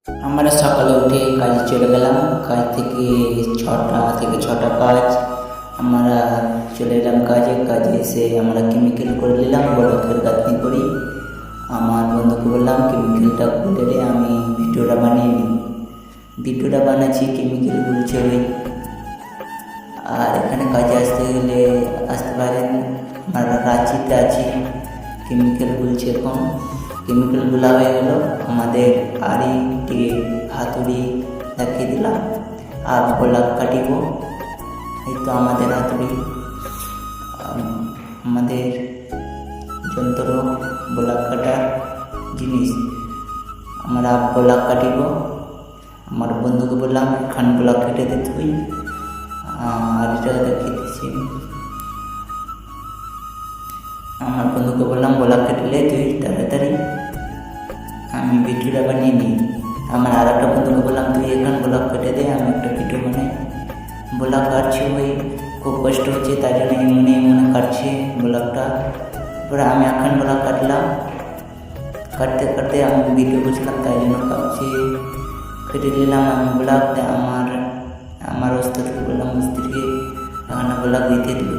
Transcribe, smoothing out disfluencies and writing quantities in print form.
আমরা সকালে উঠে কাজে চলে গেলাম। কাজ থেকে 6টা কাজ আমরা চলে এলাম কাজে এসে আমরা কেমিক্যাল করে নিলাম, বরফের গাঁথনি করি। আমার বন্ধুকে বললাম কেমিক্যালটা করে আমি ভিডিওটা বানিয়ে নিই। ভিডিওটা বানাচ্ছি, কেমিক্যাল গুলছে ওই। আর এখানে কাজে আসতে পারেন। আমরা রাঁচিতে আছি, কেমিক্যাল গুলছে এখন। কেমিক্যাল গুলা হয়ে গেল, আমাদের আড়িটিকে হাতুড়ি দেখিয়ে দিলাম আর গোলাপ কাটিব। এই তো আমাদের হাতুড়ি, আমাদের যন্ত্র গোলাপ কাটার জিনিস। আমরা গোলাপ কাটিব। আমার বন্ধুকে বললাম এখান গোলাপ কেটে দে তুই, আর এটা দেখিয়ে দিচ্ছি। আমার বন্ধুকে বললাম গোলাপ কেটে তুই তাড়াতাড়ি, আমি ভিডিওটা বানিয়ে নিই। আমার আর একটা বন্ধুকে বললাম তুই এখান গোলাপ কেটে দে, আমি একটা ভিডিও বানাই। গোলাপ কাটছে, ওই খুব কষ্ট হচ্ছে, তাই জন্য মনে কাটছে গোলাপটা। এবারে আমি এখন গোলাপ কাটলাম, কাটতে কাটতে আমি ভিডিও করছিলাম, তাই জন্য কাটছে। কেটে নিলাম আমি গোলাপ। আমার ওস্তাদকে বললাম মিস্ত্রিকে এখানে গোলাপ দিতে দিল।